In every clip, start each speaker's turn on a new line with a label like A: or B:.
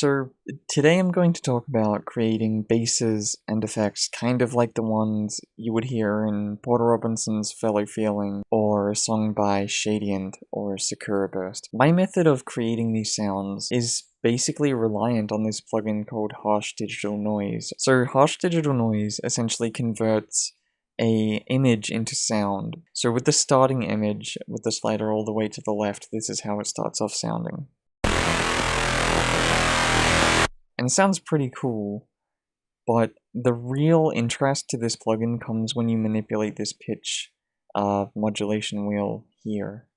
A: So today I'm going to talk about creating basses and effects kind of like the ones you would hear in Porter Robinson's Fellow Feeling or a song by Shadient or Sakuraburst. My method of creating these sounds is basically reliant on this plugin called Harsh Digital Noise. So Harsh Digital Noise essentially converts a image into sound. So with the starting image, with the slider all the way to the left, this is how it starts off sounding. And it sounds pretty cool, but the real interest to this plugin comes when you manipulate this pitch modulation wheel here.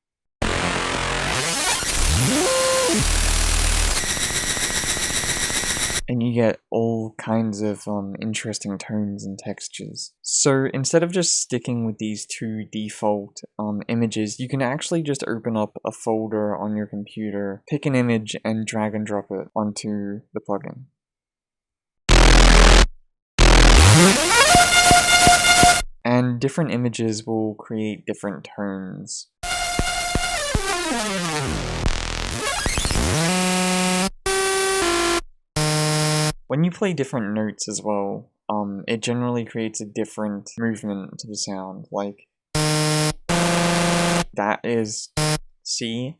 A: And you get all kinds of interesting tones and textures. So instead of just sticking with these two default images, you can actually just open up a folder on your computer, pick an image, and drag and drop it onto the plugin. And different images will create different tones. When you play different notes as well, it generally creates a different movement to the sound. Like, that is C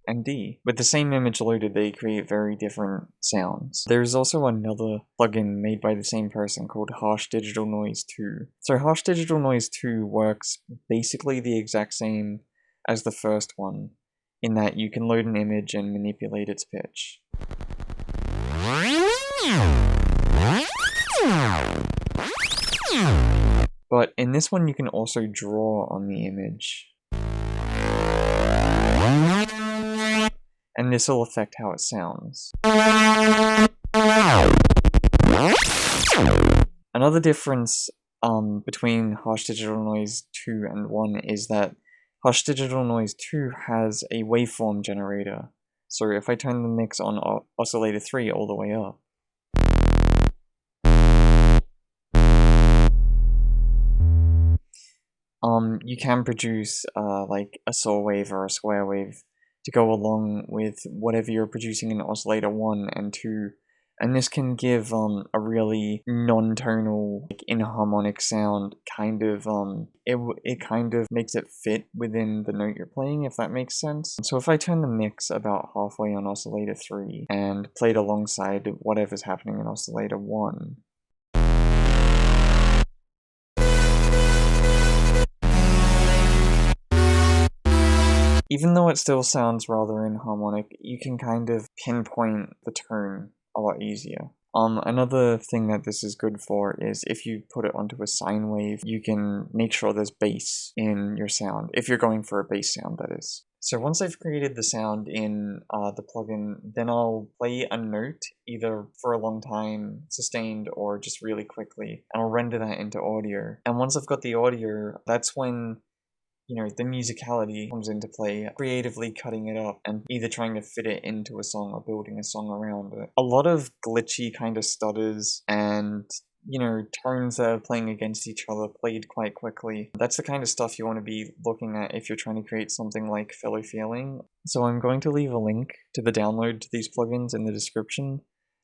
A: and D. With the same image loaded, they create very different sounds. There's also another plugin made by the same person called Harsh Digital Noise 2. So Harsh Digital Noise 2 works basically the exact same as the first one, in that you can load an image and manipulate its pitch. But in this one you can also draw on the image. And this will affect how it sounds. Another difference between Harsh Digital Noise 2 and 1 is that Harsh Digital Noise 2 has a waveform generator. So if I turn the mix on oscillator 3 all the way up, you can produce like a saw wave or a square wave to go along with whatever you're producing in oscillator 1 and 2, and this can give a really non-tonal, like, inharmonic sound. Kind of it kind of makes it fit within the note you're playing, if that makes sense. So if I turn the mix about halfway on oscillator 3 and played alongside whatever's happening in oscillator 1, even though it still sounds rather inharmonic, you can kind of pinpoint the tone a lot easier. Another thing that this is good for is if you put it onto a sine wave, you can make sure there's bass in your sound, if you're going for a bass sound, that is. So once I've created the sound in the plugin, then I'll play a note, either for a long time, sustained, or just really quickly, and I'll render that into audio. And once I've got the audio, that's when the musicality comes into play, creatively cutting it up and either trying to fit it into a song or building a song around it. A lot of glitchy kind of stutters and, tones that are playing against each other played quite quickly. That's the kind of stuff you want to be looking at if you're trying to create something like Fellow Feeling. So I'm going to leave a link to the download to these plugins in the description,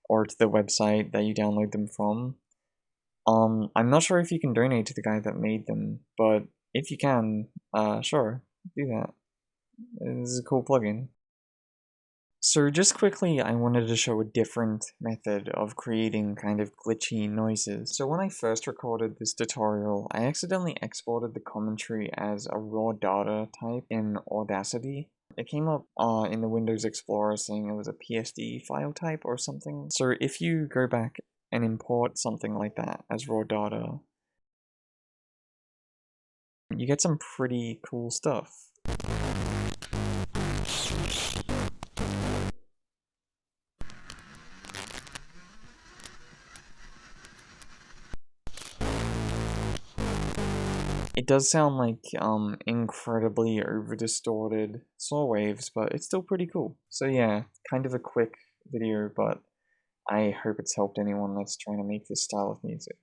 A: or to the website that you download them from. I'm not sure if you can donate to the guy that made them, but if you can, sure, do that. This is a cool plugin. So just quickly, I wanted to show a different method of creating kind of glitchy noises. So when I first recorded this tutorial, I accidentally exported the commentary as a raw data type in Audacity. It came up in the Windows Explorer saying it was a PSD file type or something. So if you go back and import something like that as raw data, you get some pretty cool stuff. It does sound like incredibly over-distorted saw waves, but it's still pretty cool. So yeah, kind of a quick video, but I hope it's helped anyone that's trying to make this style of music.